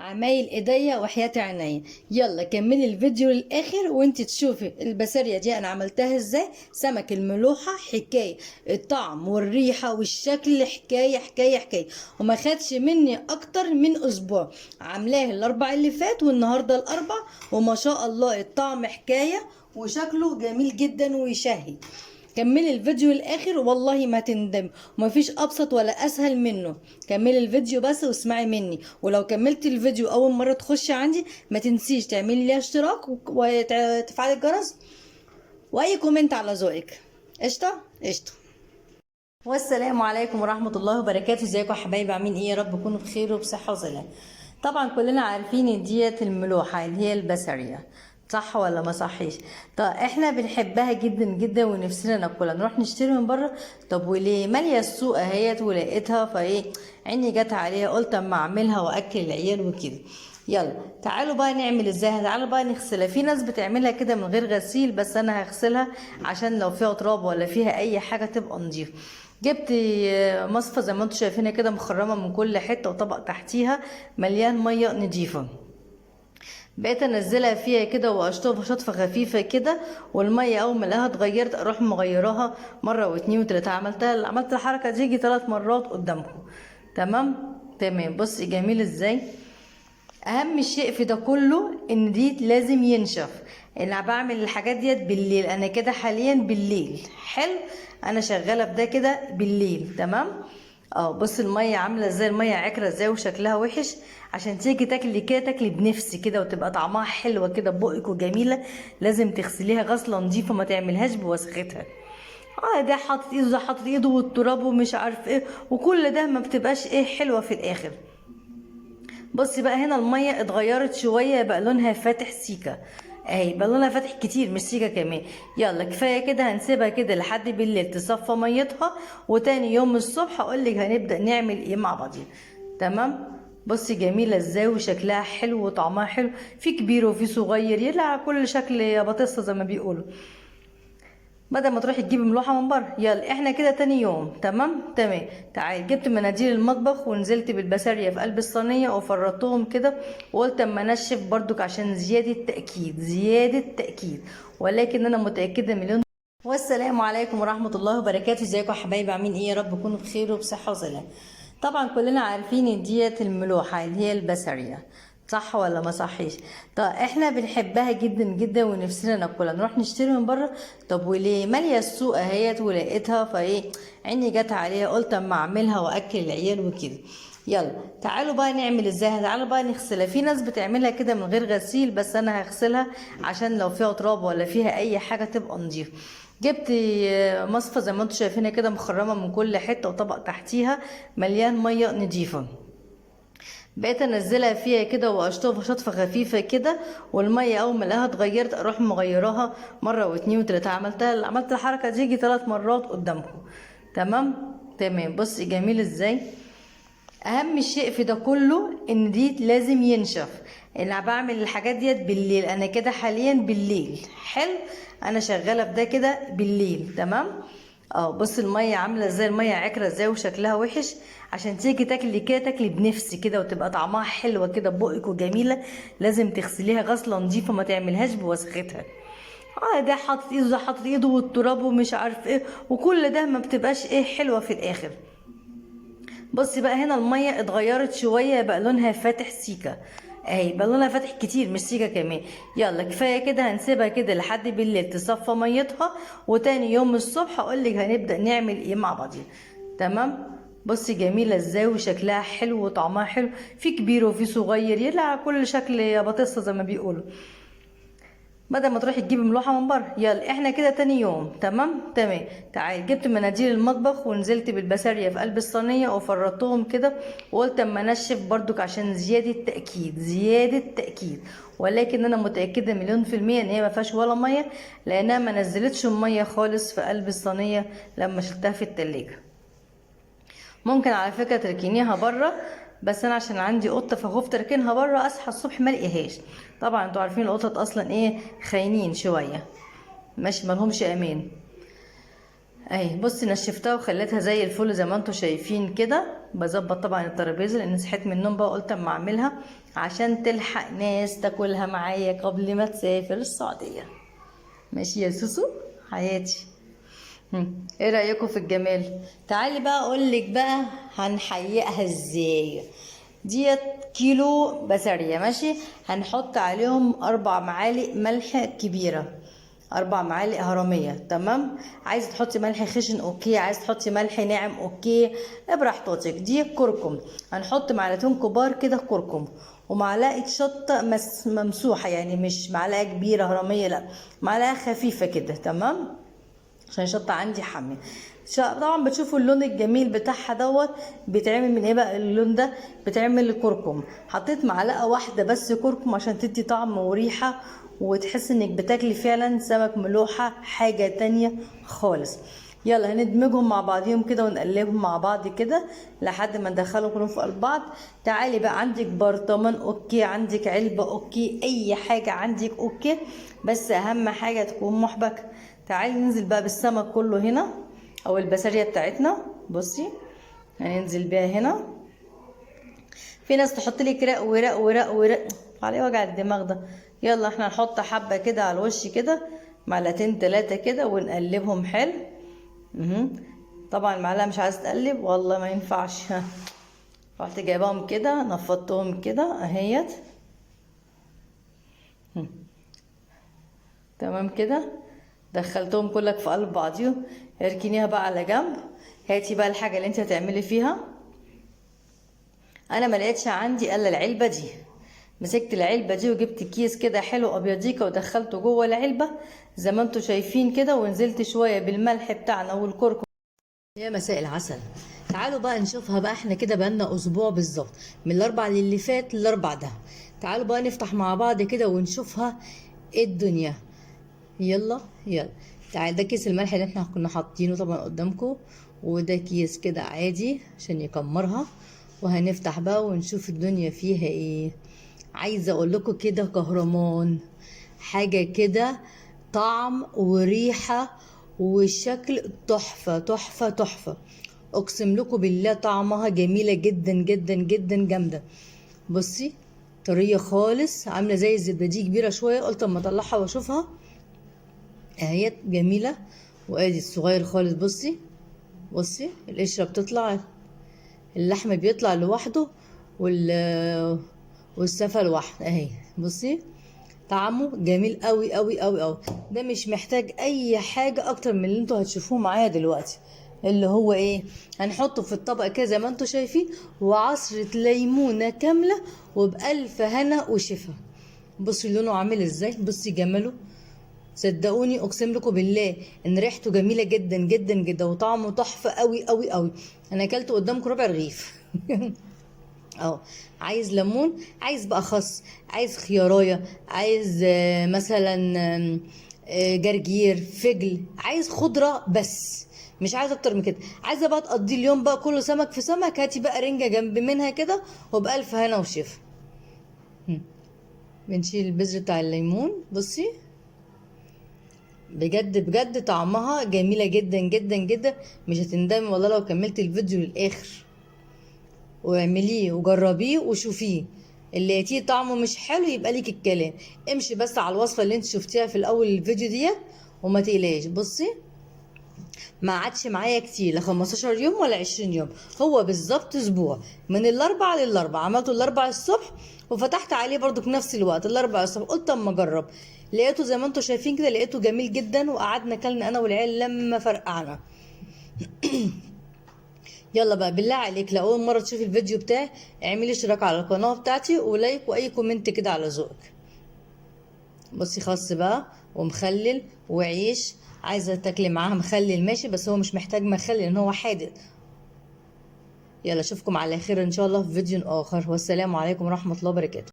عمايل ايديا وحياة عينيا. يلا كملي الفيديو للاخر وانت تشوفي البسارية دي انا عملتها ازاي. سمك الملوحة حكاية، الطعم والريحة والشكل حكاية حكاية حكاية، وما خدش مني اكتر من اسبوع. عاملاه الاربع اللي فات والنهاردة الاربع، وما شاء الله الطعم حكاية وشكله جميل جدا ويشهي. كملي الفيديو الاخر والله ما تندم، ومفيش ابسط ولا اسهل منه. كملي الفيديو بس واسمعي مني، ولو كملت الفيديو اول مره تخشي عندي ما تنسيش تعملي لي اشتراك وتفعلي الجرس واي كومنت على ذوقك. قشطه قشطه. والسلام عليكم ورحمه الله وبركاته. ازيكم يا حبايبي، عاملين ايه؟ يا رب تكونوا بخير وبصحه وسلام. طبعا كلنا عارفين ان ديت الملوحه اللي هي البسارية، صح ولا ما صحيش؟ طب احنا بنحبها جدا جدا ونفسنا ناكلها، نروح نشتري من بره. طب وليه؟ ماليه السوق اهيت ولقيتها، فايه عيني جت عليها قلت اما اعملها واكل العيال وكده. يلا تعالوا بقى نعمل ازاي. تعالوا بقى نغسلها. في ناس بتعملها كده من غير غسيل، بس انا هغسلها عشان لو فيها تراب ولا فيها اي حاجه تبقى نضيفه. جبت مصفى زي ما انتم شايفينها كده، مخرمه من كل حته، وطبق تحتيها مليان ميه نضيفه. بقيت انزلها فيها كده واشطفها شطفه خفيفه كده، والميه اول ما الاقيها اتغيرت اروح مغيراها مره واتنين وتلاته. عملت الحركه دي يجي 3 مرات قدامكم. تمام تمام. بصي جميل ازاي. اهم شيء في ده كله ان دي لازم ينشف. انا بعمل الحاجات ديت بالليل، انا كده حاليا بالليل. حلو، انا شغاله في ده كده بالليل. تمام. بص الميه عامله ازاي، الميه عكره ازاي وشكلها وحش. عشان تيجي تاكلي كده تاكلي بنفس كده وتبقى طعمها حلوه كده ببقك وجميله، لازم تغسليها غسله نظيفه، ما تعملهاش بوسختها. ده حاطط ايده، ده حاطط ايده والتراب ومش عارف ايه، وكل ده ما بتبقاش ايه حلوه في الاخر. بصي بقى هنا الميه اتغيرت شويه، بقى لونها فاتح سيكه اهي، بقى لونها فاتح كتير مش سيكه كمان. يلا كفايه كده، هنسيبها كده لحد بالليل تصفى ميتها، وتاني يوم الصبح اقولك هنبدا نعمل ايه مع بعضين. تمام. بصي جميله ازاي وشكلها حلو وطعمها حلو، في كبير وفي صغير، يلعب كل شكل يا بطيسه زي ما بيقولوا. بدل ما تروحي تجيبي ملوحه من بره. يلا احنا كده تاني يوم. تمام تمام. تعالي جبت مناديل المطبخ ونزلت بالبسارية في قلب الصينيه وفرطتهم كده، وقلت اما انشف برضك عشان زياده تاكيد زياده تاكيد، ولكن انا متاكده مليون. والسلام عليكم ورحمه الله وبركاته. ازيكم يا حبايبي، عاملين ايه؟ يا رب تكونوا بخير وبصحه وسلام. طبعا كلنا عارفين ان ديت الملوحه اللي هي البسارية، صح ولا ما صحيش؟ طب احنا بنحبها جدا جدا ونفسنا ناكلها، نروح نشتري من بره. طب وليه؟ ماليه السوق اهيت ولقيتها، فايه عيني جت عليها قلت اما اعملها واكل العيال وكده. يلا تعالوا بقى نعمل ازاي. تعالوا بقى نغسلها. في ناس بتعملها كده من غير غسيل، بس انا هغسلها عشان لو فيها تراب ولا فيها اي حاجه تبقى نضيفه. جبت مصفى زي ما انتم شايفينها كده، مخرمه من كل حته، وطبق تحتيها مليان ميه نضيفه. بقيت انزلها فيها كده واشطفها شطفه خفيفه كده، والميه اول ما الاقيها اتغيرت اروح مغيراها مره واتنين وتلاته. عملت الحركه دي يجي 3 مرات قدامكم. تمام تمام. بصي جميل ازاي. اهم شيء في ده كله ان دي لازم ينشف. انا بعمل الحاجات ديت بالليل، انا كده حاليا بالليل. حلو، انا شغاله في ده كده بالليل. تمام. بص الميه عامله ازاي، الميه عكره ازاي وشكلها وحش. عشان تيجي تاكلي كده تاكلي بنفس كده وتبقى طعمها حلوه كده ببقك وجميله، لازم تغسليها غسله نظيفه، ما تعملهاش بوسختها. ده حاطط ايده، ده حاطط ايده والتراب ومش عارف ايه، وكل ده ما بتبقاش ايه حلوه في الاخر. بصي بقى هنا الميه اتغيرت شويه، بقى لونها فاتح سيكه اهي، بقى لونها فاتح كتير مش سيكه كمان. يلا كفايه كده، هنسيبها كده لحد بالليل تصفى ميتها، وتاني يوم الصبح اقولك هنبدا نعمل ايه مع بعضين. تمام. بصي جميله ازاي وشكلها حلو وطعمها حلو، في كبير وفي صغير، يلعب كل شكل يا بطيسه زي ما بيقولوا. بدل ما تروحي تجيبي ملوحه من بره. يلا احنا كده تاني يوم. تمام تمام. تعالي جبت مناديل المطبخ ونزلت بالبسارية في قلب الصينيه وفرطتهم كده، وقلت اما انشف برضك عشان زياده تاكيد زياده تاكيد، ولكن انا متاكده مليون في الميه ان هي ما فيهاش ولا ميه، لانها ما نزلتش الميه خالص في قلب الصينيه لما شلتها في التلاجة. ممكن على فكره تركنيها بره، بس انا عشان عندي قطه فخفت اركنها بره اصحى الصبح ما الاقيهاش. طبعا انتوا عارفين القطط اصلا ايه، خاينين شويه، ماشي مالهمش امان. اهي بصي نشفتها وخليتها زي الفل زي ما انتوا شايفين كده. بظبط طبعا الترابيزه لان صحيت من النوم بقى، قلت اما اعملها عشان تلحق ناس تاكلها معايا قبل ما تسافر السعوديه. ماشي يا سوسو حياتي. ايه رايكم في الجمال؟ تعالي بقى اقولك بقى هنحيقها ازاي. ديت كيلو بسارية ماشي، هنحط عليهم 4 معالق ملح كبيرة، 4 معالق هرمية. تمام. عايزة تحطي ملح خشن اوكي، عايزة تحطي ملح ناعم اوكي، براحتك. دي كركم، هنحط معلقتين كبار كده كركم، ومعلقة شطة ممسوحة، يعني مش معلقة كبيرة هرمية، لا معلقة خفيفة كده. تمام، عشان الشطة عندي حامية. طبعا بتشوفوا اللون الجميل بتاعها دوت بيتعمل من ايه بقى اللون ده؟ بتعمل الكركم. حطيت معلقة واحدة بس كركم عشان تدي طعم وريحة، وتحس انك بتاكلي فعلا سمك ملوحة، حاجة تانية خالص. يلا هندمجهم مع بعضيهم كده ونقلبهم مع بعض كده لحد ما ندخلهم كلهم في قلب بعض. تعالي بقى، عندك برطمان اوكي، عندك علبة اوكي، اي حاجة عندك اوكي، بس اهم حاجة تكون محبكة. تعالي ننزل بقى بالسمك كله هنا، او البسارية بتاعتنا. بصي هننزل بيها هنا. في ناس تحط لك رق ورق ورق ورق، على وجع الدماغ ده. يلا احنا نحط حبة كده على الوش كده، معلقتين 3 كده، ونقلبهم حلو. طبعا المعلقة مش عايزة تقلب والله ما ينفعش. رحت جايباهم كده، نفضتهم كده اهيت. تمام كده، دخلتهم كلك في قلب بعضيهم. اركنيها بقى على جنب. هاتي بقى الحاجه اللي انت هتعملي فيها. انا ما لقيتش عندي الا العلبه دي، مسكت العلبه دي وجبت كيس كده حلو ابيضيكا ودخلته جوه العلبه زي ما انتوا شايفين كده، ونزلت شويه بالملح بتاعنا والكركم. يا مساء العسل. تعالوا بقى نشوفها بقى، احنا كده بقالنا اسبوع بالظبط من الاربع اللي فات للاربع ده. تعالوا بقى نفتح مع بعض كده ونشوفها ايه الدنيا. يلا يلا. تعال، ده كيس الملح اللي احنا كنا حاطينه طبعا قدامكم، وده كيس كده عادي عشان يكمرها. وهنفتح بقى ونشوف الدنيا فيها ايه. عايزه اقول لكم كده كهرمان، حاجه كده طعم وريحه وشكل تحفه تحفه تحفه. اقسم لكم بالله طعمها جميله جدا جدا جدا جامده. بصي طريه خالص، عامله زي الزبادي كبيره شويه، قلت اما اطلعها واشوفها اهي جميله. وادي الصغير خالص، بصي بصي القشره بتطلع، اللحم بيطلع لوحده، والسفه لوحده اهي. بصي طعمه جميل قوي قوي قوي قوي. ده مش محتاج اي حاجه اكتر من اللي انتوا هتشوفوه معايا دلوقتي، اللي هو ايه؟ هنحطه في الطبق كده زي ما انتوا شايفين، وعصره ليمونه كامله، وبألف هنا وشفا. بصي لونه عامل ازاي، بصي جماله. صدقوني اقسم لكم بالله ان ريحته جميله جدا جدا جدا، وطعمه تحفه قوي قوي قوي. انا اكلته قدامكم ربع رغيف. اه. عايز ليمون، عايز بقى خس، عايز خيارايه، عايز مثلا جرجير، فجل، عايز خضره بس، مش عايز اكتر من كده. عايزه بقى تقضي اليوم بقى كله سمك في سمك، هاتي بقى رنجه جنب منها كده، وبألف هنا وشفا. بنشيل البذر بتاع الليمون. بصي بجد بجد طعمها جميله جدا جدا جدا، مش هتندمي والله لو كملت الفيديو للاخر. واعمليه وجربيه وشوفيه، اللي لقيتيه طعمه مش حلو يبقى ليك الكلام. امشي بس على الوصفه اللي انت شفتيها في الاول الفيديو ديت وما تقلقيش. بصي ما عادش معايا كتير، لا 15 يوم ولا 20 يوم، هو بالظبط اسبوع. من الاربع للاربع عملته الاربع الصبح، وفتحت عليه برضو في نفس الوقت الاربع الصبح، قلت اما اجرب. لقيته زي ما انتم شايفين كده، لقيته جميل جدا، وقعدنا كلنا انا والعيال لما فرقعنا. يلا بقى بالله عليك لو اول مره تشوفي الفيديو بتاعي، اعملي اشتراك على القناه بتاعتي ولايك واي كومنت كده على ذوقك. بصي خاص بقى ومخلل وعيش، عايزه تاكلي معاها مخلل ماشي، بس هو مش محتاج مخلل لان هو حادق. يلا اشوفكم على خير ان شاء الله في فيديو اخر، والسلام عليكم ورحمه الله وبركاته.